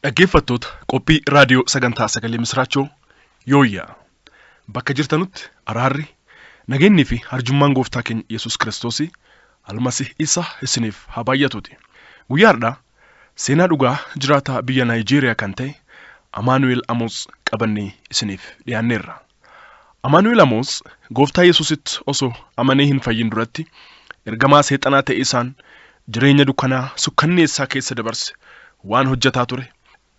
Dhaggeeffattoota qophii raadiyoo sagantaa sagalee misraachoo yooyyaa bakka jirtanutti araarri nageenyi fi arjummaan gooftaa keenya Yesuus Kiristoos almasih isa isiniif haa baay'atuuti. Guyyaadhaa seenaa dhugaa jiraataa biyya Naayijeeriyaa kan ta'e Amaanu'eel Amoots qabannee isiniif dhiyaanneerra. Amaanu'eel Amoots Gooftaa Yesuusitti osoo amanee hin fayyin duratti ergamaa seexanaa ta'e isaan jireenya dukkanaa sukkanneessaa keessa dabarse waan hojjetaa ture.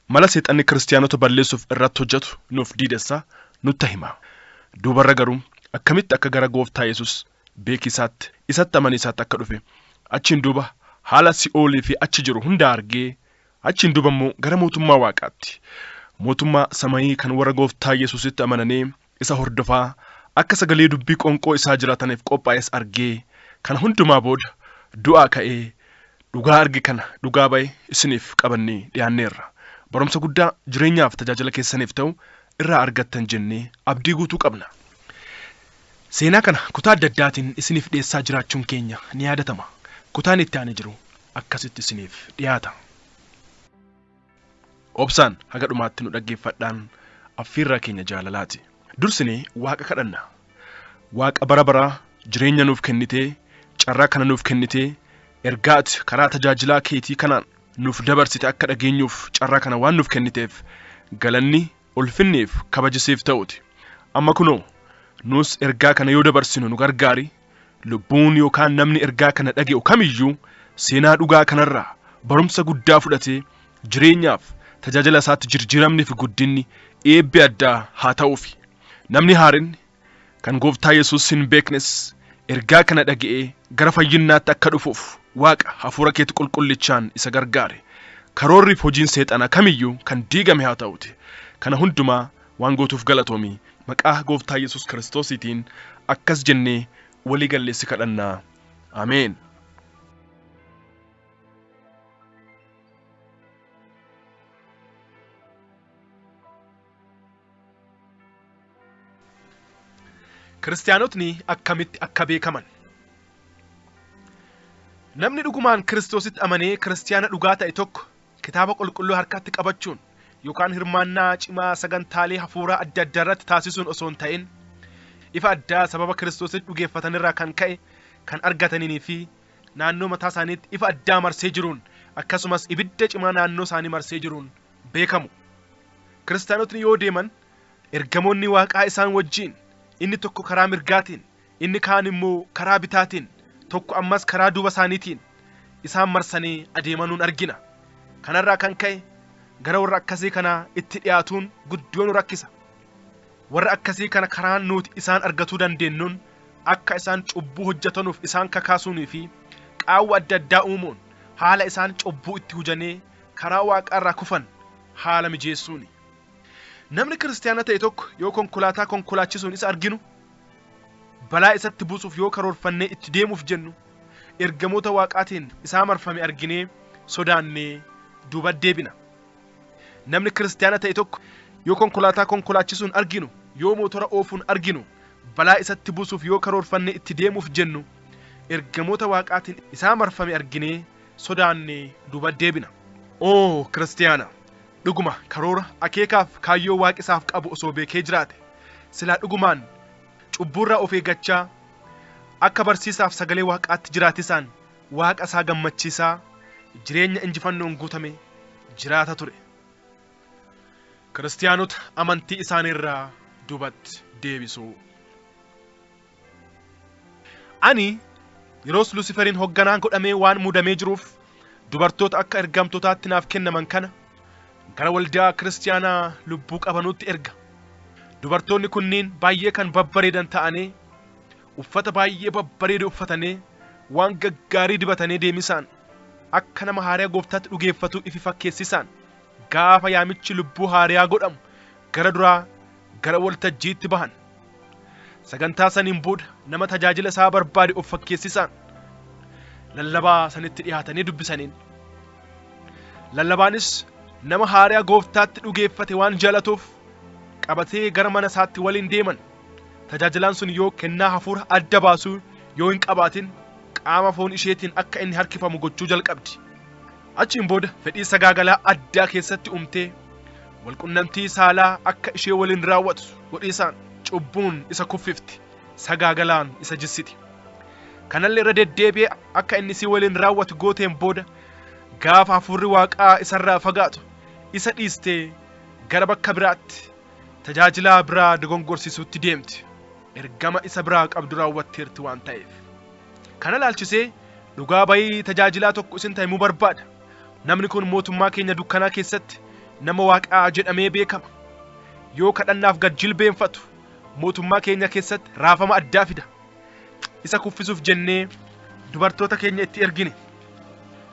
Mala seexanni kiristaanota balleessuuf irratti hojjetu nuuf diidessaa nutti hima. Duubarra garuu akkamitti akka gara Gooftaa Yesuus beekisaatti isatti amaniisaatti akka dhufe achiin duuba haala si'oolii fi achi jiru hunda argee achiin duuba immoo gara mootummaa waaqaatti mootummaa samayii kan warra Gooftaa Yesuusitti amananii isa hordofaa akka sagalee dubbii qonqoo isaa jiraataniif qophaa'es argee kana hundumaa booda du'aa ka'ee dhugaa arge kana dhugaa ba'e isiniif qabannee dhiyaanneerra. Barumsa guddaa jireenyaaf tajaajila keessaniif ta'u irraa argattan jennee abdii guutuu qabna. Seenaa kana kutaa adda addaatiin isiniif dhiyeessaa jiraachuun keenya ni yaadatama. Kutaan itti aanee jiru akkasitti isiniif dhiyaata. Obsaan haga dhumaatti nu dhaggeeffadhaan affeerraa keenya jaalalaati. Dursinee Waaqa kadhanna. Waaqa bara baraa jireenya nuuf kennitee carraa kana nuuf kennitee ergaati karaa tajaajilaa keetii kanaan nuuf dabarsite akka dhageenyuuf carraa kana waan nuuf kenniteef galanni ulfinneef kabajisiif ta'uuti. Amma kunoo nus ergaa kana yoo dabarsinu nu gargaari. Lubbuun yookaan namni ergaa kana dhage'u kamiyyuu seenaa dhugaa kanarraa barumsa guddaa fudhatee jireenyaaf tajaajila isaatti jijjiiramni fi guddinni eebbi addaa haa ta'uufi. Namni haarinni kan Gooftaa Yesuus hin beeknes ergaa kana dhaga'ee gara fayyinnaatti akka dhufuuf Waaqa hafuura keetti qulqullichaan isa gargaare. Karoorriif hojiin seexanaa kamiyyuu kan diigame haa ta'uti. Kana hundumaa waan gootuuf galatoomii maqaa Gooftaa Yesuus Kiristoosiitiin akkas jennee walii galleessi kadhannaa. Ameen. Kiristaanotni akkamitti akka beekaman. Namni dhugumaan Kiristoositti amanee kiristaana dhugaa ta'e tokko kitaaba qulqulluu harkatti qabachuun yookaan hirmaannaa cimaa sagantaalee hafuuraa adda addaa irratti taasisuun osoo hin ta'in ifa addaa sababa Kiristoositti dhugeeffatanirraa kan ka'e kan argatanii fi naannoo mataa isaaniitti ifa addaa marsee jiruun akkasumas ibidda cimaa naannoo isaanii marsee jiruun beekamu. Kiristaanotni yoo deeman ergamoonni Waaqaa isaan wajjin inni tokko karaa mirgaatiin inni kaan immoo karaa bitaatiin tokko ammas karaa duuba isaaniitiin isaan marsanii adeemanuun argina. Kanarraa kan ka'e gara warra akkasii kana itti dhiyaatuun guddoo nu rakkisa. Warra akkasii kana karaa nuti isaan argatuu dandeenyuun akka isaan cubbuu hojjetanuuf isaan kakaasuunii fi qaawwa adda addaa uumuun haala isaan cubbuu itti hujanii karaa Waaqaarraa kufan haala mijeessuuni. Namni kiristaana ta'e tokko yoo konkolaataa konkolaachisuun isa arginu balaa isatti buusuuf yoo karoorfannee itti deemuuf jennu ergamoota Waaqaatiin isaa marfame arginee sodaannee duuba deebina. Namni kiristaana ta'e tokko yoo konkolaataa konkolaachisuun arginu yoo mootora oofuun arginu balaa isatti buusuuf yoo karoorfannee itti deemuuf jennu ergamoota Waaqaatiin isaa marfame arginee sodaannee duuba deebina. Oo kiristaana dhuguma karoora akeekaaf kaayyoo Waaqisaaf qabu osoo beekee jiraate silaa dhugumaan cubburraa of eeggachaa akka barsiisaaf sagalee Waaqaatti jiraatisaan Waaqa isaa gammachiisaa jireenya injifannoon guutame jiraata ture. Kiristaanota amantii isaaniirraa duubatti deebisuu. Ani yeroos Luusiferiin hoogganaan godhamee waan muudamee jiruuf dubartoota akka ergamtootaatti naaf kennaman kana gara waldaa kiristaanaa lubbuu qabanuutti erga. Dubartoonni kunniin baay'ee kan babbareedan ta'anii uffata baay'ee babbareedu uffatanii waan gaggaarii dibatanii deemisaan akka nama haariyaa Gooftaatti dhugeeffatu ifi fakkeessisaan gaafa yaamichi lubbuu haariyaa godhamu gara duraa gara waltajjiitti bahan. Sagantaa saniin booda nama tajaajila isaa barbaade of fakkeessisaan lallabaa sanitti dhiyaatanii dubbisaniin. Lallabaanis nama haariyaa Gooftaatti dhugeeffate waan jaalatuuf qabatee gara mana isaatti waliin deeman. Tajaajilaan sun yoo kennaa hafuura adda baasuu yoo hin qabaatin qaama foon isheetiin akka inni harkifamu gochuu jalqabdi. Achiin booda fedhii sagaagalaa addaa keessatti umtee walqunnamtii saalaa akka ishee waliin raawwatu godhiisaan cubbuun isa kuffifti, sagaagalaan isa jissiti. Kanallee irra deddeebi'ee akka inni si waliin raawwatu gooteen booda gaafa hafuurri waaqaa isarraa fagaatu isa dhiistee gara bakka biraatti tajaajilaa biraa dogongorsiisuutti deemti. Ergama isa biraa qabdu raawwatteerti waan ta'eef. Kana laalchisee dhugaa bayii tajaajilaa tokko isin ta'imuu barbaada. Namni kun mootummaa keenya dukkanaa keessatti nama waaqaa jedhamee beekama. Yoo kadhannaaf gad jilbeenfatu mootummaa keenya keessatti raafama addaa fida. Isa kuffisuuf jennee dubartoota keenya itti ergine.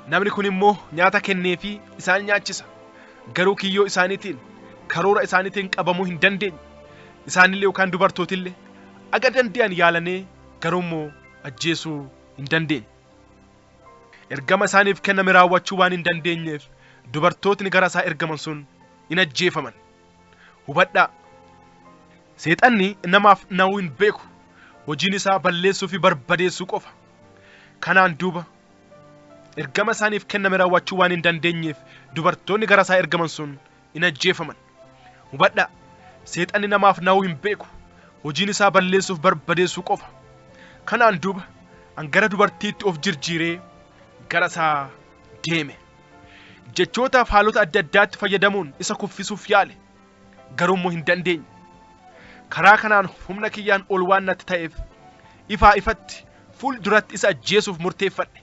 Namni kun immoo nyaata kenneefii isaan nyaachisa. Garuu kiyyoo isaaniitiin karoora isaaniitiin qabamuu hin dandeenye. Isaanillee yookaan dubartootillee aga danda'an yaalanee garuu immoo ajjeesuu hin dandeenye. Ergama isaaniif kenname raawwachuu waan hin dandeenyeef dubartootni gara isaa ergaman sun hin ajjeefaman. Hubadhaa. Seexanni namaaf na'uu hin beeku. Hojiin isaa balleessuu fi barbadeessuu qofa. Kanaan duuba ergama isaaniif kenname raawwachuu waan hin dandeenyeef dubartoonni gara isaa ergaman sun hin ajjeefaman. Hubadhaa. Seexanni namaaf na'uu hin beeku. Hojiin isaa balleessuuf barbadeessuu qofa. Kanaan duuba an gara dubartiitti of jirjiiree gara isaa deeme. Jechootaaf haalota adda addaatti fayyadamuun isa kuffisuuf yaale. Garuu immoo hin dandeenye. Karaa kanaan humna kiyyaan ol waan natti ta'eef ifaa ifatti fuul duratti isa ajjeesuuf murteeffadhe.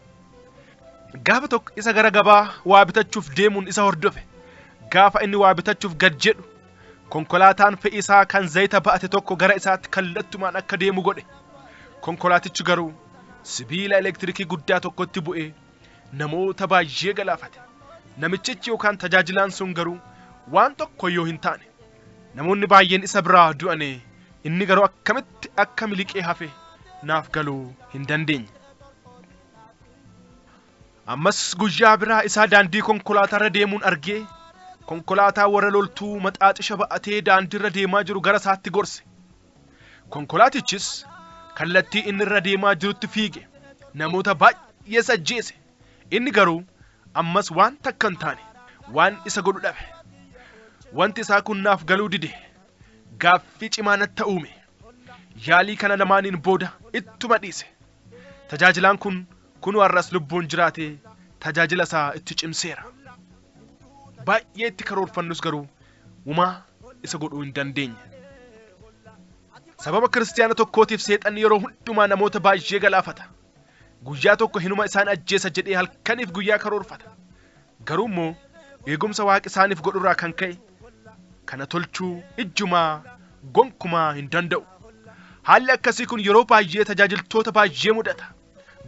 Gaafa tokko isa gara gabaa waa bitachuuf deemuun isa hordofe. Gaafa inni waa bitachuuf gad jedhu konkolaataan fe'i isaa kan zayita ba'ate tokko gara isaatti kallattumaan akka deemu godhe. Konkolaatichi garuu sibiila elektirikii guddaa tokkotti bu'ee namoota baay'ee galaafate. Namichichi yookaan tajaajilaan sun garuu waan tokko yoo hin taane. Namoonni baay'een isa biraa du'ane. Inni garuu akkamitti akka miliqee hafe naaf galuu hin dandeenye. Ammas guyyaa biraa isaa daandii konkolaatarra deemuun argee konkolaataa warra loltuu maxaaxisha ba'atee daandiirra deemaa jiru gara isaatti gorse. Konkolaatichis kallattii inni irra deemaa jirutti fiige. Namoota baay'ee ajjeese. Inni garuu ammas waan takka hin taane waan isa godhu dhabe. Wanti isaa kun naaf galuu dide. Gaaffii cimaa natti uume. Yaalii kana lamaaniin booda ittuma dhiise. Tajaajilaan kun warras lubbuun jiraatee tajaajila isaa itti cimseera. Baay'ee itti karoorfannus garuu uumaa isa godhuu hin dandeenye. Sababa kiristaana tokkootiif seexanni yeroo hundumaa namoota baay'ee galaafata. Guyyaa tokko hinuma isaan ajjeesa jedhee halkaniif guyyaa karoorfata. Garuu immoo eegumsa waaqi isaaniif godhurraa kan ka'e kana tolchuu ijjumaa gonkumaa hin danda'u. Haalli akkasii kun yeroo baay'ee tajaajiltoota baay'ee mudata.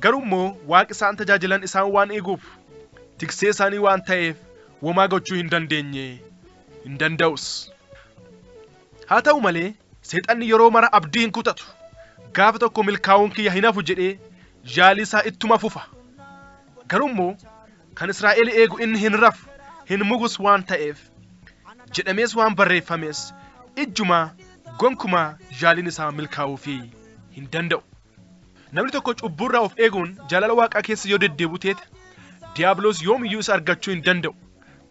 Garuu immoo waaqi isaan tajaajilan isaan waan eeguuf tiksee isaanii waan ta'eef womaa gochuu hin dandeenye hin danda'us. Haa ta'u malee seexanni yeroo mara abdii hin kutatu. Gaafa tokko milkaa'uun kiyya hin hafu jedhee yaalii isaa ittuma fufa. Garuu immoo kan Israa'el eegu inni hin rafu hin mugus waan ta'eef jedhamees waan barreeffamees ijjumaa gonkumaa yaaliin isaa milkaa'uu fi hin danda'u. Namni tokko cubburraa of eeguun jaalala waaqaa keessa yoo deddeebi'u teete diiyaabiloos yoomiyyuu isa argachuu hin danda'u.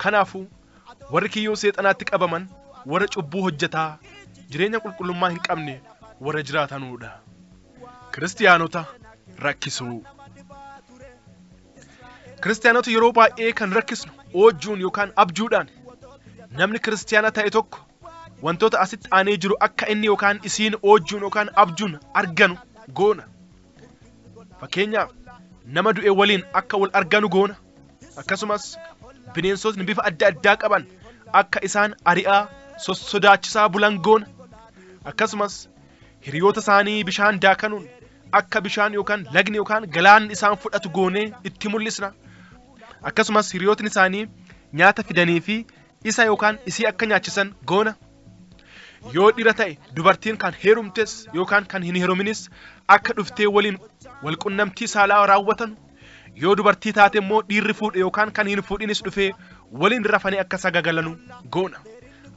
Kanaafuu warri kiyyoo seexanaatti qabaman warra cubbuu hojjetaa jireenya qulqullummaa hin qabne warra jiraatanudha. Kiristaanota rakkisuu. Kiristaanota yeroo baay'ee kan rakkisnu oojjuun yookaan abjuudhaan. Namni kiristaana ta'e tokko wantoota asitti aanee jiru akka inni yookaan isiin oojjuun yookaan abjuun arganu goona. Fakkeenyaaf nama du'e waliin akka wal arganu goona. Akkasumas bineensotni bifa adda addaa qaban akka isaan ari'aa sossodaachisaa bulan goona. Akkasumas hiriyoota isaanii bishaan daakanuun akka bishaan yookaan lagni yookaan galaanni isaan fudhatu goonee itti mul'isna. Akkasumas hiriyootni isaanii nyaata fidanii fi isa yookaan isii akka nyaachisan goona. Yoo dhiira ta'e dubartiin kan heerumtes yookaan kan hin heeruminis akka dhuftee waliin walqunnamtii saalaa raawwatan. Yoo dubartii taate immoo dhiirri fuudhe yookaan kan hin fuudhinis dhufee waliin rafanii akka sagaagalanu goona.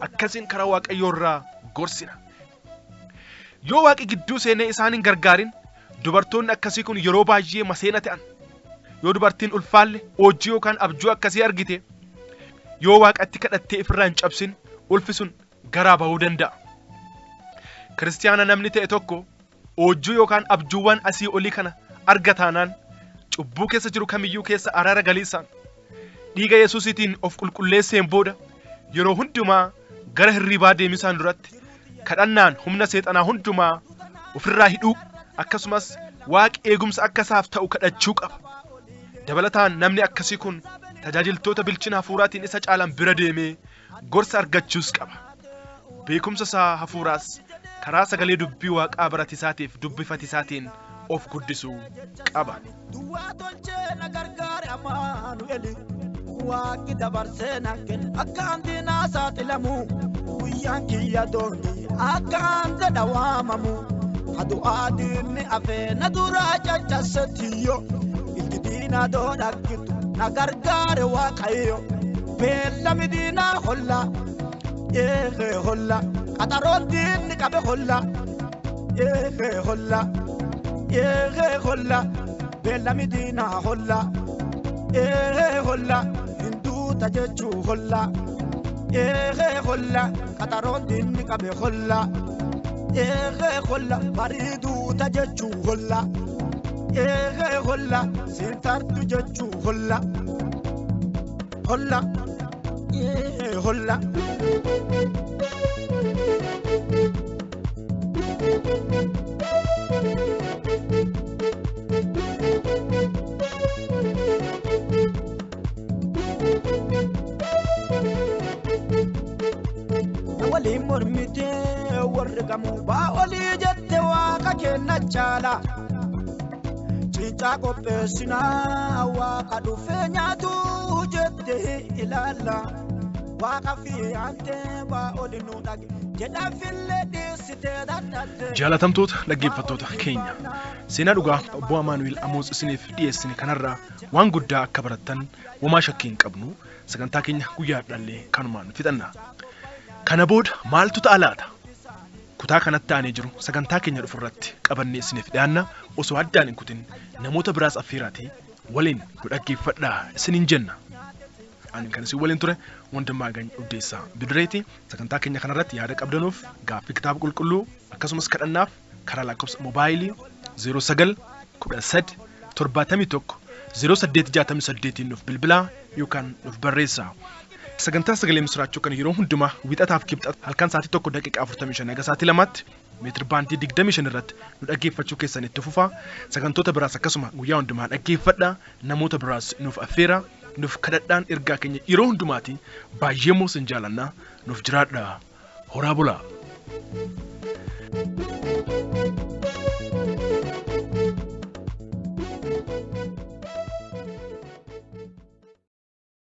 Akkasiin karaa Waaqayyoorraa gorsina. Yoo waaqi gidduu seenee isaan hin gargaarin dubartoonni akkasii kun yeroo baay'ee maseena ta'an. yoo dubartiin ulfaalle hojii yookaan abjuu akkasii argite yoo waaqatti kadhattee ifirraa hin cabsin ulfi sun garaa bahuu danda'a. Kiristiyaana namni ta'e tokko hojii yookaan abjuuwwan asii olii kana argataanaan cubbuu keessa jiru kamiyyuu keessa araara galiisaan dhiiga Yesuusiitiin of qulqulleesseen booda yeroo hundumaa gara hirribaa deemisaan duratti kadhannaan humna seexanaa hundumaa ofirraa hidhuu akkasumas Waaqi eegumsa akka isaaf ta'u kadhachuu qaba. Dabalataan namni akkasii kun tajaajiltoota bilchina hafuuraatiin isa caalan bira deemee gorsa argachuus qaba. Beekumsa isaa hafuuraas karaa sagalee dubbii Waaqaa baratisaatiif dubbifatisaatiin of guddisuu qaba. Waaqi dabarsee nakkeen akkaan diinaa saaxilamu guyyaan kiyya doonii akkaan jedha waamamu hadu'aa diinni afee na duraa caccassetiyyo itti diinaa doodhakkitu na gargaare Waaqayyo beellami diinaa holla eegee holla qaxaroon diinni qabe holla eegee holla beellami diinaa holla eegee holla hinduuta jechuu holla eegee holla qaxaroon diinni qabe holla eegee holla bariiduuta jechuu holla eegee holla sintartu jechuu holla holla eegee holla. Wali mormite wargamu ba oli jette Waaqa kenna chala cicha qopheessina Waaqa dhufee nyaatu jette ilalla Waaqa fi ante ba oli nu dhage jedha fille dhiisite dadhatte. Jaalatamtoota dhaggeeffattoota keenya seenaa dhugaa obbo Amaanu'eel Amoots isiniif dhiyeessine kanarraa waan guddaa akka barattan homaa shakkii hin qabnu sagantaa keenya guyyaadhaallee kanumaan fixanna. Kana booda maaltu ta'a laata? Kutaa kanatti aanee jiru sagantaa keenya dhufurratti qabannee isiniif dhiyaanna osoo addaan hin kutin namoota biraas affeeraatii waliin nu dhaggeeffadhaa isiniin jenna. Ani kan isin waliin ture Wandimmaa Gany Uddeessaa Bidireeti. Sagantaa keenya kanarratti yaada qabdanuuf gaaffii kitaaba qulqulluu akkasumas kadhannaaf karaa lakkoofsa moobaayilii 09 13 71 0868 nuuf bilbilaa yookaan nuuf barreessaa. Sagantaa sagalee misraachuu kan yeroo hundumaa wixataaf kibxata halkan sa'aatii 1:45 haga sa'aatii 2tti meetir baandii 25 irratti nu dhaggeeffachuu keessan itti fufaa. Sagantoota biraas akkasuma guyyaa hundumaa dhaggeeffadhaa. Namoota biraas nuuf affeeraa nuuf kadhadhaan ergaa keenya yeroo hundumaati baay'ee moos hin jaalannaa nuuf jiraadhaa. Horaa bulaa.